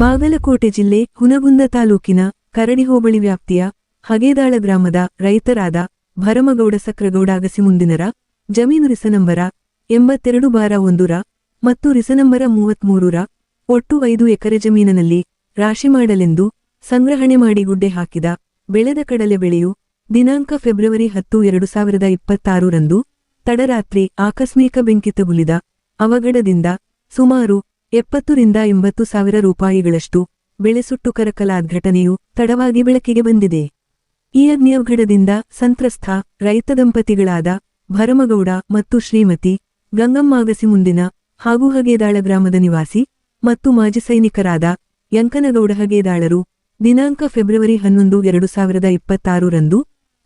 ಬಾಗಲಕೋಟೆ ಜಿಲ್ಲೆ ಹುನಗುಂದ ತಾಲೂಕಿನ ಕರಡಿ ಹೋಬಳಿ ವ್ಯಾಪ್ತಿಯ ಹಗೇದಾಳ ಗ್ರಾಮದ ರೈತರಾದ ಭರಮಗೌಡ ಸಕ್ರಗೌಡ ಅಗಸಿಮುಂದಿನರ ಜಮೀನು ರಿಸನಂಬರ 82/1 ಮತ್ತು ರಿಸನಂಬರ 33 ಒಟ್ಟು 5 ಎಕರೆ ಜಮೀನಿನಲ್ಲಿ ರಾಶಿ ಮಾಡಲೆಂದು ಸಂಗ್ರಹಣೆ ಮಾಡಿ ಗುಡ್ಡೆ ಹಾಕಿದ ಬೆಳೆದ ಕಡಲೆ ಬೆಳೆಯು ದಿನಾಂಕ ಫೆಬ್ರವರಿ 10, 2026 ರಂದು ತಡರಾತ್ರಿ ಆಕಸ್ಮಿಕ ಬೆಂಕಿ ತಗುಲಿದ ಅವಘಡದಿಂದ ಸುಮಾರು 70 ರಿಂದ 80 ಸಾವಿರ ರೂಪಾಯಿಗಳಷ್ಟು ಬೆಳೆ ಸುಟ್ಟು ಕರಕಲಾದ ಘಟನೆಯು ತಡವಾಗಿ ಬೆಳಕಿಗೆ ಬಂದಿದೆ. ಈ ಅಗ್ನಿಯವಘಡದಿಂದ ಸಂತ್ರಸ್ತ ರೈತ ದಂಪತಿಗಳಾದ ಭರಮಗೌಡ ಮತ್ತು ಶ್ರೀಮತಿ ಗಂಗಮ್ಮ ಅಗಸಿಮುಂದಿನ ಹಾಗೂ ಹಗೇದಾಳ ಗ್ರಾಮದ ನಿವಾಸಿ ಮತ್ತು ಮಾಜಿ ಸೈನಿಕರಾದ ಯಂಕನಗೌಡ ಹಗೇದಾಳರು ದಿನಾಂಕ ಫೆಬ್ರವರಿ 11, 2026 ರಂದು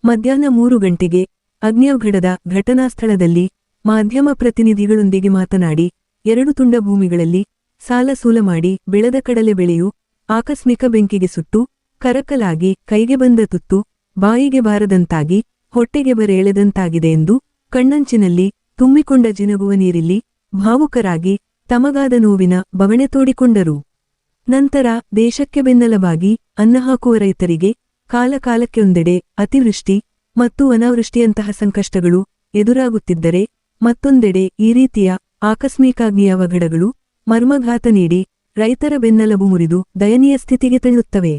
ಮಧ್ಯಾಹ್ನ 3 ಗಂಟೆಗೆ ಅಗ್ನಿಯವಘಡದ ಘಟನಾ ಸ್ಥಳದಲ್ಲಿ ಮಾಧ್ಯಮ ಪ್ರತಿನಿಧಿಗಳೊಂದಿಗೆ ಮಾತನಾಡಿ 2 ತುಂಡ ಭೂಮಿಗಳಲ್ಲಿ ಸಾಲ ಸೂಲ ಮಾಡಿ ಬೆಳೆದ ಕಡಲೆ ಬೆಳೆಯು ಆಕಸ್ಮಿಕ ಬೆಂಕಿಗೆ ಸುಟ್ಟು ಕರಕಲಾಗಿ ಕೈಗೆ ಬಂದ ತುತ್ತು ಬಾಯಿಗೆ ಬಾರದಂತಾಗಿ ಹೊಟ್ಟೆಗೆ ಬರೆಳೆದಂತಾಗಿದೆ ಎಂದು ಕಣ್ಣಂಚಿನಲ್ಲಿ ತುಂಬಿಕೊಂಡ ಜಿನಗುವ ನೀರಿಲ್ಲಿ ಭಾವುಕರಾಗಿ ತಮಗಾದ ನೋವಿನ ಬವಣೆ ತೋಡಿಕೊಂಡರು. ನಂತರ ದೇಶಕ್ಕೆ ಬೆನ್ನೆಲುಬಾಗಿ ಅನ್ನ ಹಾಕುವ ರೈತರಿಗೆ ಕಾಲಕಾಲಕ್ಕೊಂದೆಡೆ ಅತಿವೃಷ್ಟಿ ಮತ್ತು ಅನಾವೃಷ್ಟಿಯಂತಹ ಸಂಕಷ್ಟಗಳು ಎದುರಾಗುತ್ತಿದ್ದರೆ ಮತ್ತೊಂದೆಡೆ ಈ ರೀತಿಯ ಆಕಸ್ಮಿಕ ಅಗ್ನಿಯವಘಡಗಳು ಮರ್ಮಘಾತ ನೀಡಿ ರೈತರ ಬೆನ್ನೆಲುಬು ಮುರಿದು ದಯನೀಯ ಸ್ಥಿತಿಗೆ ತಳ್ಳುತ್ತವೆ.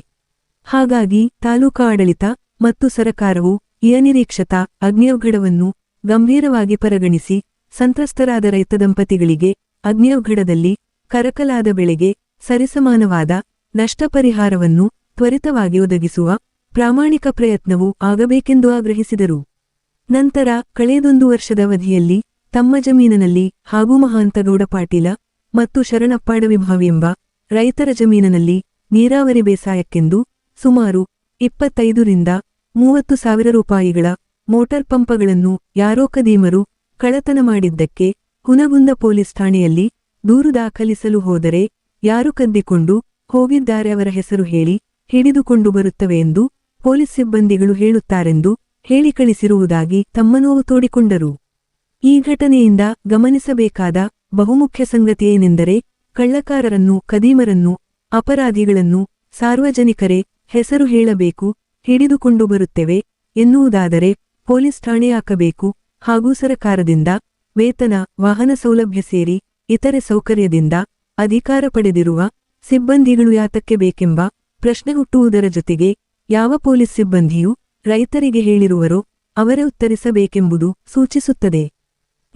ಹಾಗಾಗಿ ತಾಲೂಕಾ ಆಡಳಿತ ಮತ್ತು ಸರಕಾರವು ಈ ಅನಿರೀಕ್ಷಿತ ಅಗ್ನಿಯವಘಡವನ್ನು ಗಂಭೀರವಾಗಿ ಪರಿಗಣಿಸಿ ಸಂತ್ರಸ್ತರಾದ ರೈತ ದಂಪತಿಗಳಿಗೆ ಅಗ್ನಿಯವಘಡದಲ್ಲಿ ಕರಕಲಾದ ಬೆಳೆಗೆ ಸರಿಸಮಾನವಾದ ನಷ್ಟ ಪರಿಹಾರವನ್ನು ತ್ವರಿತವಾಗಿ ಒದಗಿಸುವ ಪ್ರಾಮಾಣಿಕ ಪ್ರಯತ್ನವೂ ಆಗಬೇಕೆಂದು ಆಗ್ರಹಿಸಿದರು. ನಂತರ ಕಳೆದೊಂದು ವರ್ಷದ ಅವಧಿಯಲ್ಲಿ ತಮ್ಮ ಜಮೀನಿನಲ್ಲಿ ಹಾಗೂ ಮಹಾಂತಗೌಡ ಪಾಟೀಲ ಮತ್ತು ಶರಣಪ್ಪಾಡ ವಿಭಾವಿ ಎಂಬ ರೈತರ ಜಮೀನಿನಲ್ಲಿ ನೀರಾವರಿ ಬೇಸಾಯಕ್ಕೆಂದು ಸುಮಾರು 25 ರಿಂದ 30 ಸಾವಿರ ರೂಪಾಯಿಗಳ ಮೋಟಾರ್ ಪಂಪಗಳನ್ನು ಯಾರೋ ಕದೀಮರು ಕಳ್ಳತನ ಮಾಡಿದ್ದಕ್ಕೆ ಹುನಗುಂದ ಪೊಲೀಸ್ ಠಾಣೆಯಲ್ಲಿ ದೂರು ದಾಖಲಿಸಲು ಹೋದರೆ ಯಾರು ಕದ್ದಿಕೊಂಡು ಹೋಗಿದ್ದಾರೆ ಅವರ ಹೆಸರು ಹೇಳಿ ಹಿಡಿದುಕೊಂಡು ಬರುತ್ತವೆ ಎಂದು ಪೊಲೀಸ್ ಸಿಬ್ಬಂದಿಗಳು ಹೇಳುತ್ತಾರೆಂದು ಹೇಳಿ ಕಳಿಸಿರುವುದಾಗಿ ತಮ್ಮ ನೋವು ತೋಡಿಕೊಂಡರು. ಈ ಘಟನೆಯಿಂದ ಗಮನಿಸಬೇಕಾದ ಬಹುಮುಖ್ಯ ಸಂಗತಿಯೇನೆಂದರೆ ಕಳ್ಳಕಾರರನ್ನು ಕದೀಮರನ್ನು ಅಪರಾಧಿಗಳನ್ನು ಸಾರ್ವಜನಿಕರೇ ಹೆಸರು ಹೇಳಬೇಕು, ಹಿಡಿದುಕೊಂಡು ಬರುತ್ತೇವೆ ಎನ್ನುವುದಾದರೆ ಪೊಲೀಸ್ ಠಾಣೆ ಹಾಕಬೇಕು ಹಾಗೂ ಸರಕಾರದಿಂದ ವೇತನ ವಾಹನ ಸೌಲಭ್ಯ ಸೇರಿ ಇತರೆ ಸೌಕರ್ಯದಿಂದ ಅಧಿಕಾರ ಪಡೆದಿರುವ ಸಿಬ್ಬಂದಿಗಳು ಯಾತಕ್ಕೆ ಬೇಕೆಂಬ ಪ್ರಶ್ನೆ ಹುಟ್ಟುವುದರ ಜೊತೆಗೆ ಯಾವ ಪೊಲೀಸ್ ಸಿಬ್ಬಂದಿಯೂ ರೈತರಿಗೆ ಹೇಳಿರುವರೋ ಅವರೇ ಉತ್ತರಿಸಬೇಕೆಂಬುದು ಸೂಚಿಸುತ್ತದೆ.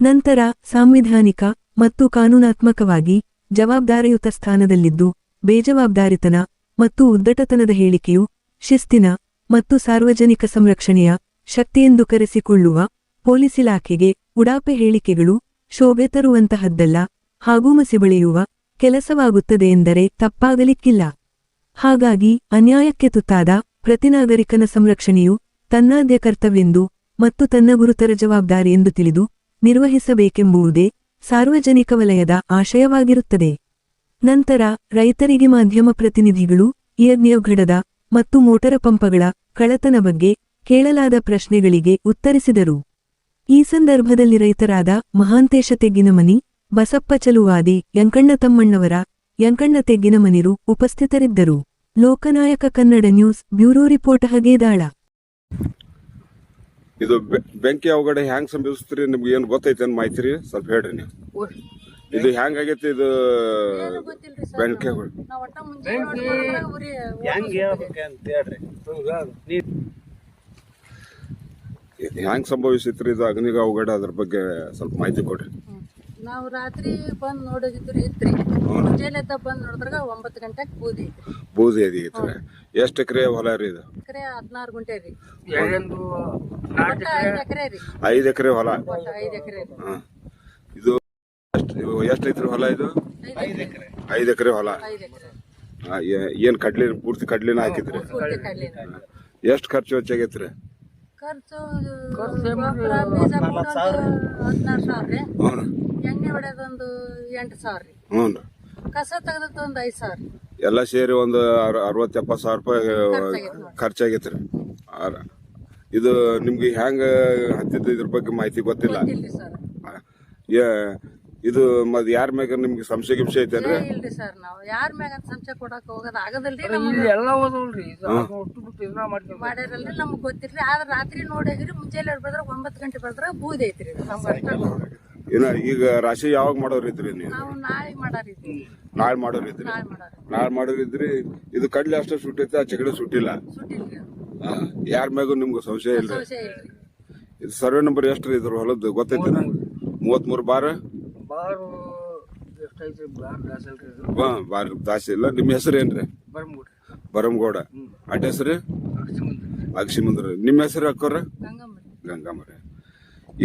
ನಂತರ ಸಾಂವಿಧಾನಿಕ ಮತ್ತು ಕಾನೂನಾತ್ಮಕವಾಗಿ ಜವಾಬ್ದಾರಿಯುತ ಸ್ಥಾನದಲ್ಲಿದ್ದು ಬೇಜವಾಬ್ದಾರಿತನ ಮತ್ತು ಉದ್ದಟತನದ ಹೇಳಿಕೆಯು ಶಿಸ್ತಿನ ಮತ್ತು ಸಾರ್ವಜನಿಕ ಸಂರಕ್ಷಣೆಯ ಶಕ್ತಿಯೆಂದು ಕರೆಸಿಕೊಳ್ಳುವ ಪೊಲೀಸ್ ಇಲಾಖೆಗೆ ಉಡಾಪೆ ಹೇಳಿಕೆಗಳು ಶೋಭೆ ತರುವಂತಹದ್ದಲ್ಲ ಹಾಗೂ ಮಸಿ ಬೆಳೆಯುವ ಕೆಲಸವಾಗುತ್ತದೆ ಎಂದರೆ ತಪ್ಪಾಗಲಿಕ್ಕಿಲ್ಲ. ಹಾಗಾಗಿ ಅನ್ಯಾಯಕ್ಕೆ ತುತ್ತಾದ ಪ್ರತಿ ನಾಗರಿಕನ ಸಂರಕ್ಷಣೆಯು ತನ್ನಾದ್ಯ ಕರ್ತವ್ಯೆಂದು ಮತ್ತು ತನ್ನ ಗುರುತರ ಜವಾಬ್ದಾರಿ ಎಂದು ತಿಳಿದು ನಿರ್ವಹಿಸಬೇಕೆಂಬುದೇ ಸಾರ್ವಜನಿಕ ವಲಯದ ಆಶಯವಾಗಿರುತ್ತದೆ. ನಂತರ ರೈತರಿಗೆ ಮಾಧ್ಯಮ ಪ್ರತಿನಿಧಿಗಳು ಈ ಅಗ್ನಿಯವಘಡದ ಮತ್ತು ಮೋಟರ ಪಂಪಗಳ ಕಳ್ಳತನ ಬಗ್ಗೆ ಕೇಳಲಾದ ಪ್ರಶ್ನೆಗಳಿಗೆ ಉತ್ತರಿಸಿದರು. ಈ ಸಂದರ್ಭದಲ್ಲಿ ರೈತರಾದ ಮಹಾಂತೇಶ ತೆಗ್ಗಿನಮನಿ, ಬಸಪ್ಪ ಚಲುವಾದಿ, ಯಂಕಣ್ಣ ತಮ್ಮಣ್ಣವರ, ಯಂಕಣ್ಣ ತೆಗ್ಗಿನಮನಿರು ಉಪಸ್ಥಿತರಿದ್ದರು. ಲೋಕನಾಯಕ ಕನ್ನಡ ನ್ಯೂಸ್ ಬ್ಯೂರೋ ರಿಪೋರ್ಟ್ ಹಗೇದಾಳ. ಇದು ಬೆಂಕಿ ಅವಘಡ ಹ್ಯಾಂಗ್ ಸಂಭವಿಸ್ತೀರಿ? ನಿಮ್ಗೆ ಏನು ಗೊತ್ತೈತೆ ಅನ್ ಮಾಹಿತಿ ರೀ? ಸ್ವಲ್ಪ ಹೇಳ್ರಿ ನೀವು. ಇದು ಹ್ಯಾಂಗ್ ಆಗೈತಿ? ಇದು ಬೆಂಕಿ ಹ್ಯಾಂಗ್ ಸಂಭವಿಸಿತ್ರಿ? ಇದು ಅಗ್ನಿಗ ಅವಘಡ, ಅದ್ರ ಬಗ್ಗೆ ಸ್ವಲ್ಪ ಮಾಹಿತಿ ಕೊಡ್ರಿ. ನಾವು ರಾತ್ರಿ ಬಂದ್ ನೋಡಿದ್ರಿ ಇತ್ರಿ, ಮುಂಜಾನೆದ್ದ ಬಂದ್ ನೋಡಿದ್ರಾಗ 9 ಗಂಟೆಗೆ ಬೂದಿ ಐತ್ರಿ. ಬೂದಿ ಐತ್ರಿ. ಎಷ್ಟು ಎಕರೆ ಹೊಲ ರೀ ಇದು? ಎಕರೆ 16 ಗುಂಟೆ ರೀ. 5 ಎಕರೆ ರೀ. 5 ಎಕರೆ ಹೊಲ. 5 ಎಕರೆ. ಇದು ಎಷ್ಟು ಐತ್ರಿ ಹೊಲ? ಇದು 5 ಎಕರೆ ಹೊಲ. ಏನ್ ಕಡ್ಲಿ ಪೂರ್ತಿ ಕಡ್ಲಿನ ಹಾಕಿದ್ರಿ? ಎಷ್ಟು ಖರ್ಚು ವೆಚ್ಚಾಗೈತ್ರಿ? ಖರ್ಚು 16 ಸಾವಿರ ರೀ. ಎಣ್ಣೆ ಹೊಡೆದೊಂದು 8 ಸಾವಿರ ರೀ. ಕಸ ತೆಗೆದೊಂದು 5 ಸಾವಿರ. ಎಲ್ಲ ಸೇರಿ ಒಂದು 60-70 ಸಾವಿರ ರೂಪಾಯಿ ಖರ್ಚಾಗೈತ್ರಿ. ಇದು ನಿಮ್ಗೆ ಹ್ಯಾಂಗ ಹತ್ತಿದ್ದು ಇದ್ರ ಬಗ್ಗೆ ಮಾಹಿತಿ ಗೊತ್ತಿಲ್ಲ? ಇದು ಮತ್ ಯಾರ ಮ್ಯಾಗ ನಿಮ್ಗೆ ಸಂಶಯ ಗಿಂಶೆ ಐತೇನ್ರಿ? ಇಲ್ರಿ ಸರ್, ನಾವು ಯಾರ ಮ್ಯಾಗ ಸಂಶಯ ಕೊಡಕ್ ಹೋಗೋದ್ ಆಗದಲ್ರಿ. ಇಲ್ಲಿ ಎಲ್ಲ ಓದಲ್ರಿ ಮಾಡ್ಯಾರಲ್ರಿ, ನಮ್ಗ್ ಗೊತ್ತಿರ್ಲಿ. ಆದ್ರ ರಾತ್ರಿ ನೋಡಿದ್ರಿ, ಮುಂಜಾನೆ ಬದ್ರ 9 ಗಂಟೆ ಬದ್ರ ಬೂದ್ ಐತ್ರಿ. ಏನ ಈಗ ರಾಶಿ ಯಾವಾಗ ಮಾಡೋರಿದ್ರಿ ನೀವು? ನಾವು ನಾಳೆ ಮಾಡಾರಿದ್ವಿ. ನಾಳೆ ಮಾಡೋರಿದ್ರಿ? ನಾಳೆ ಮಾಡೋರಿದ್ರಿ. ಇದು ಕಡ್ಲೆ ಅಷ್ಟ ಸುಟ್ಟೈತೆ, ಆ ಚಕಡೆ ಸುಟ್ಟಿಲ್ಲ. ಸುಟ್ಟಿಲ್ರಿ. ಯಾರ ಮ್ಯಾಗೂ ನಿಮ್ಗೆ ಸಂಶಯ ಇಲ್ರಿ? ಸಂಶಯ ಇಲ್ರಿ. ಇದು ಸರ್ವೆ ನಂಬರ್ ಎಷ್ಟ್ರಿ ಇದ್ರ ಹೊಲದ್ದು ಗೊತ್ತೈತೇನ? 33 ಬಾರ್ ಬಾರು ಎಷ್ಟೈತ್ರಿ? ಬಾರ್ ದಾಸಿ ಇಲ್ಲ. ನಿಮ್ಮ ಹೆಸರು ಏನ್ರಿ? ಬರಂಗೌಡ. ಅಡ್ಡ ಹೆಸರು ಅಗಸಿಮಂದ್ರ. ನಿಮ್ಮ ಹೆಸರು ಅಕ್ಕೋರ? ಗಂಗಮ್ಮರಿ.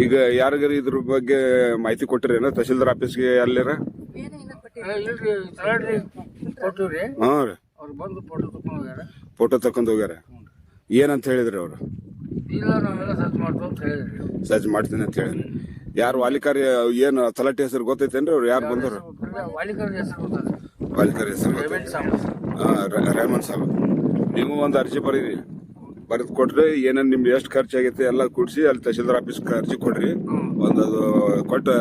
ಈಗ ಯಾರಿಗಾರ ಇದ್ರ ಬಗ್ಗೆ ಮಾಹಿತಿ ಕೊಟ್ಟಿರೇನ ತಹಶೀಲ್ದಾರ್ ಆಫೀಸ್ಗೆ ಅಲ್ಲಿರ? ಕೊಟ್ಟಿವ್ರಿ. ಹಾ ರೀ, ಅವ್ರು ಬಂದು ಫೋಟೋ ತಕೊಂಡ್ ಹೋಗ್ಯಾರ. ಫೋಟೋ ತಕೊಂಡ್ ಹೋಗ್ಯಾರ. ಏನಂತ ಹೇಳಿದ್ರಿ ಅವ್ರು? ಇಲ್ಲ, ನಾವೆಲ್ಲ ಸರ್ಚ್ ಮಾಡ್ತೀವಿ ಅಂತ ಹೇಳಿದ್ರಿ. ಸರ್ಚ್ ಮಾಡ್ತೀನಿ ಅಂತ ಹೇಳಿದ್ರಿ. ಯಾರು ವಾಲಿಕಾರಿ ಏನು ತಲಾಟಿ ಹೆಸರು ಗೊತ್ತೈತೇನ್ರಿ? ಅವ್ರು ಯಾರು ಬಂದವ್ರು? ವಾಲಿಕರ್ ಹೆಸರು ಗೊತ್ತದ? ವಾಲಿಕಾರಿ ಹೆಸರು ರೇಮನ್ ಸಾಬ್. ನೀವು ಒಂದು ಅರ್ಜಿ ಬರೀರಿ, ಬರೆದು ಕೊಟ್ರಿ. ಏನೇನು ನಿಮ್ಗೆ ಎಷ್ಟು ಖರ್ಚಾಗೈತೆ ಎಲ್ಲ ಕೂಡಿಸಿ ಅಲ್ಲಿ ತಹಶೀಲ್ದಾರ್ ಆಫೀಸ್ಗೆ ಅರ್ಜಿ ಕೊಡ್ರಿ. ಒಂದದು ಕೊಟ್ಟು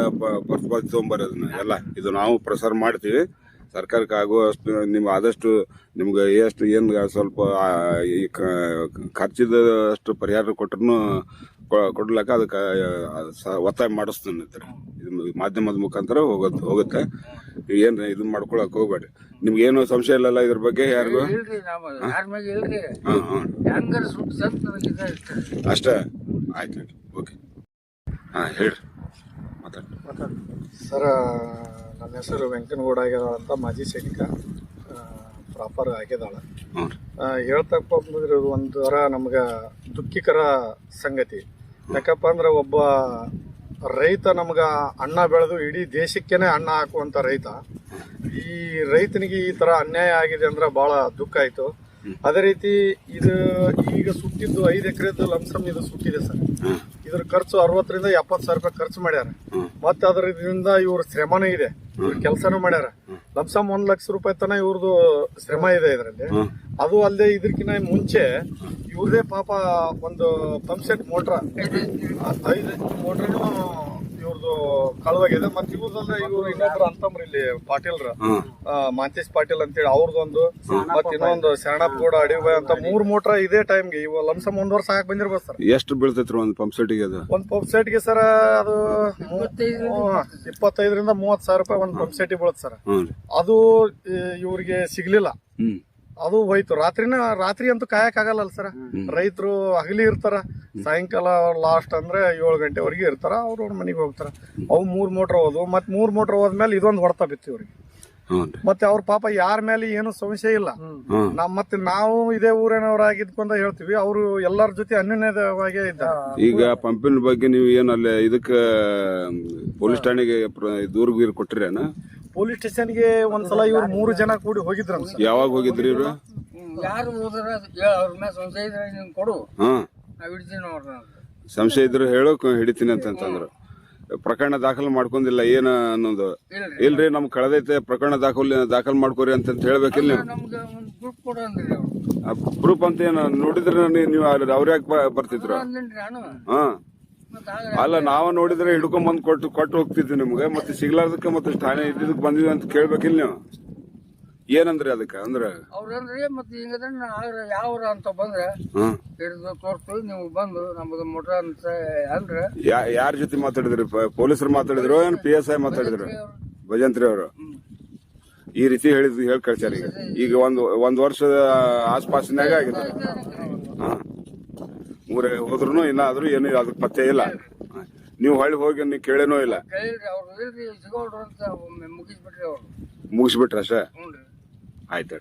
ಬರ್ದು ತೊಗೊಂಬರ್ರಿ ಅದನ್ನ ಎಲ್ಲ. ಇದು ನಾವು ಪ್ರಸಾರ ಮಾಡ್ತೀವಿ ಸರ್ಕಾರಕ್ಕೆ ಆಗುವಷ್ಟು. ನಿಮ್ಗೆ ಆದಷ್ಟು ನಿಮ್ಗೆ ಎಷ್ಟು ಏನು ಸ್ವಲ್ಪ ಖರ್ಚಿದ ಅಷ್ಟು ಪರಿಹಾರ ಕೊಟ್ರು ಕೊಡ್ಲಕ್ಕ ಅದಕ್ಕೆ ಒತ್ತಾಯ ಮಾಡಿಸ್ತೀನಿ. ಇದು ಮಾಧ್ಯಮದ ಮುಖಾಂತರ ಹೋಗುತ್ತೆ. ಏನ್ ಇದು ಮಾಡ್ಕೊಳಕ್ ಹೋಗ್ಬೇಡ್ರಿ. ನಿಮ್ಗೆ ಏನು ಸಂಶಯ ಇಲ್ಲಲ್ಲ ಇದ್ರ ಬಗ್ಗೆ ಯಾರಿಗೂ? ಅಷ್ಟೇ, ಆಯ್ತು. ಓಕೆ, ಹಾ ಹೇಳ್ರಿ, ಮಾತಾಡ್ರಿ. ಸರ್, ನನ್ನ ಹೆಸರು ವೆಂಕನಗೌಡ ಆಗ್ಯದಾಳ ಅಂತ, ಮಾಜಿ ಸೈನಿಕ, ಪ್ರಾಪರ್ ಆಗ್ಯದಾಳ. ಹೇಳ್ತಪ್ಪ ಅಂತಂದ್ರೆ ಇದು ಒಂಥರ ನಮ್ಗೆ ದುಃಖಿಕರ ಸಂಗತಿ. ಯಾಕಪ್ಪ ಅಂದ್ರೆ ಒಬ್ಬ ರೈತ ನಮ್ಗೆ ಅನ್ನ ಬೆಳೆದು ಇಡೀ ದೇಶಕ್ಕೇನೆ ಅನ್ನ ಹಾಕುವಂತ ರೈತ, ಈ ರೈತನಿಗೆ ಈ ತರ ಅನ್ಯಾಯ ಆಗಿದೆ ಅಂದ್ರೆ ಬಹಳ ದುಃಖ ಆಯ್ತು. ಅದೇ ರೀತಿ ಇದು ಈಗ ಸುಟ್ಟಿದ್ದು 5 ಎಕರೆದ್ದು ಲಂಸಮ್ ಇದು ಸುಟ್ಟಿದೆ ಸರ್. ಇದ್ರ ಖರ್ಚು 60 ರಿಂದ 70 ಸಾವಿರ ರೂಪಾಯಿ ಖರ್ಚು ಮಾಡ್ಯಾರ. ಮತ್ತೆ ಅದರಿಂದ ಇವ್ರ ಶ್ರಮನೂ ಇದೆ, ಇವ್ರ ಕೆಲಸನೂ ಮಾಡ್ಯಾರ. ಲಂಸಮ್ 1 ಲಕ್ಷ ರೂಪಾಯಿ ತನ ಇವ್ರದ್ದು ಶ್ರಮ ಇದೆ ಇದರಲ್ಲಿ. ಅದು ಅಲ್ಲದೆ ಇದಕ್ಕಿಂತ ಮುಂಚೆ ಇವ್ರದೇ ಪಾಪ ಒಂದು ಪಂಪ್ ಸೆಟ್ ಮೋಟ್ರ 5 ಮೋಟ್ರನು ಇವ್ರದ್ದು ಕಳುವಾಗಿದೆ. ಮತ್ತೆ ಇವ್ರದಲ್ಲ ಇವ್ರು ಇನ್ನೊಬ್ರು ಅಂತಂಬ್ರಿ ಇಲ್ಲಿ ಪಾಟೀಲ್ರ, ಮಾಂತೇಶ್ ಪಾಟೀಲ್ ಅಂತೇಳಿ ಅವ್ರದೊಂದು, ಮತ್ತೆ ಇನ್ನೊಂದು ಶರಣಪ್ಪ ಗೌಡ ಅಡಿಬಾಯ್ ಅಂತ 3 ಮೋಟ್ರ ಇದೇ ಟೈಮ್ಗೆ ಇವ ಲಂಸಮ್ 1 ವರ್ಷ ಹಾಕಿ ಬಂದಿರ್ಬೋದು ಸರ್. ಎಷ್ಟು ಬೀಳ್ತೈತ್ರಿ ಒಂದು ಪಂಪ್ ಸೆಟ್ಗೆ? ಅದು ಒಂದು ಪಂಪ್ ಸೆಟ್ಗೆ ಸರ್ ಅದು 25 ರಿಂದ 30 ಸಾವಿರ ರೂಪಾಯಿ ಒಂದು ಪಂಪ್ ಸೆಟ್ಗೆ ಬೀಳುತ್ತೆ ಸರ್. ಅದು ಇವ್ರಿಗೆ ಸಿಗ್ಲಿಲ್ಲ, ಅದು ಹೋಯ್ತು. ರಾತ್ರಿ ಅಂತೂ ಕಾಯಕ್ ಆಗಲ್ಲ ಸರ್. ರೈತರು ಹಗಲಿ ಇರ್ತಾರ, ಸಾಯಂಕಾಲ ಲಾಸ್ಟ್ ಅಂದ್ರೆ 7 ಗಂಟೆವರೆಗೆ ಇರ್ತಾರ. ಅವ್ರ ಮನೆಗೆ ಹೋಗ್ತಾರ. ಅವು 3 ಮೋಟ್ರ್ ಹೋದ್ವು. ಮತ್ತೆ 3 ಮೋಟ್ರ್ ಹೋದ್ಮೇಲೆ ಇದೊಂದು ಹೊಡ್ತಾ ಬಿತ್ತು ಇವ್ರಿಗೆ. ಮತ್ತೆ ಅವ್ರ ಪಾಪ ಯಾರ ಮೇಲೆ ಏನು ಸಮಸ್ಯೆ ಇಲ್ಲ. ಮತ್ತೆ ನಾವು ಇದೇ ಊರಿನವರಾಗಿದ್ಕೊಂಡ ಹೇಳ್ತೀವಿ, ಅವರು ಎಲ್ಲರ ಜೊತೆ ಅನ್ಯೋನ್ಯವಾಗಿ ಇದ್ದಾರೆ. ಈಗ ಪಂಪಿನ ಬಗ್ಗೆ ನೀವು ಏನ್ ಅಲ್ಲೇ ಇದಕ್ಕ ಪೊಲೀಸ್ ಠಾಣೆಗೆ ದೂರ ಗೀರ್ ಕೊಟ್ಟಿರೇನ? ಪೊಲೀಸ್ ಸ್ಟೇಷನ್ಗೆ ಒಂದ್ಸಲ ಇವ್ರು 3 ಜನ ಕೂಡಿ ಹೋಗಿದ್ರ. ಯಾವಾಗ ಹೋಗಿದ್ರಿ ಇವ್ರು? ಯಾರು ಹೋದ್ರ ಅವ್ರ ಮೇಲೆ ಸಂಶಯ ಇದ್ರೆ ನೀನ್ ಕೊಡು, ನಾವ್ ಹಿಡ್ತೀನಿ ಅವ್ರನ್ನ. ಸಂಶಯ ಇದ್ರೆ ಹೇಳೋಕ್ ಹಿಡಿತೀನಿ ಅಂತಂದ್ರು. ಪ್ರಕರಣ ದಾಖಲು ಮಾಡ್ಕೊಂಡಿಲ್ಲ ಏನ ಅನ್ನೋದು? ಇಲ್ರಿ, ನಮ್ ಕಳೆದೈತೆ, ಪ್ರಕರಣ ದಾಖಲು ಮಾಡ್ಕೋರಿ ಅಂತ ಹೇಳ್ಬೇಕಿಲ್ಲ ನೀವು? ನಮ್ಗೆ ಒಂದು ಗ್ರೂಪ್ ಕೊಡು ಅಂದ್ರಿ. ಪ್ರೂಫ್ ಅಂತ ಏನ ನೋಡಿದ್ರೆ ನೀವು ಅವ್ರ ಯಾಕೆ ಬರ್ತಿದ್ರು? ಹಾ, ಅಲ್ಲ ನಾವು ನೋಡಿದ್ರೆ ಹಿಡ್ಕೊಂಡ್ ಬಂದ್ ಕೊಟ್ಟು ಹೋಗ್ತಿದ್ವಿ ನಿಮ್ಗೆ. ಮತ್ತೆ ಸಿಗ್ಲಾರ್ದಕ್ಕೆ ಮತ್ತೆ ಠಾಣೆ ಇದ್ದಿದ್ದಕ್ಕೆ ಬಂದಿದ್ವಿ ಅಂತ ಕೇಳ್ಬೇಕಿಲ್ಲ ನೀವು? ಏನಂದ್ರಿ ಅದಕ್ಕೆ? ಅಂದ್ರೆ ಅವ್ರಂದ್ರಿ ಮತ್ತೆ ಹಿಂಗಂದ್ರೆ ಯಾವ್ರ ಅಂತ ಬಂದ್ರೆ ಹಿಡಿದು ತೋರ್ಸ್ತೀವಿ, ನೀವು ಬಂದು ನಮ್ಮದು ಮೋಟ್ರ ಅಂತ ಅಂದ್ರೆ. ಯಾರ ಜೊತೆ ಮಾತಾಡಿದ್ರಿ? ಪೊಲೀಸರು ಮಾತಾಡಿದ್ರು ಏನ್ PSI ಮಾತಾಡಿದ್ರು? ಭಜಂತ್ರಿ ಅವರು ಈ ರೀತಿ ಹೇಳಿ ಕಳ್ಸ್ಯಾರ. ಈಗ ಒಂದ್ ವರ್ಷದ ಆಸ್ಪಾಸಿನಾಗ ಆಗಿದೆ. ಮೂರೇ ಹೋದ್ರು ಇನ್ನಾದ್ರೂ ಏನು ಅದಕ್ಕೆ ಪತ್ತೆ ಇಲ್ಲ. ನೀವು ಹೊಳ್ಳಿ ಹೋಗಿ ನೀವು ಕೇಳೇನೋ ಇಲ್ಲ? ಅವ್ರು ಸಿಗೋಡ್ರು ಅಂತ ಮುಗಿಸ್ಬಿಟ್ರಿ. ಅವ್ರು ಮುಗಿಸ್ಬಿಟ್ರ ಅಷ್ಟೇ? ಆಯ್ತು.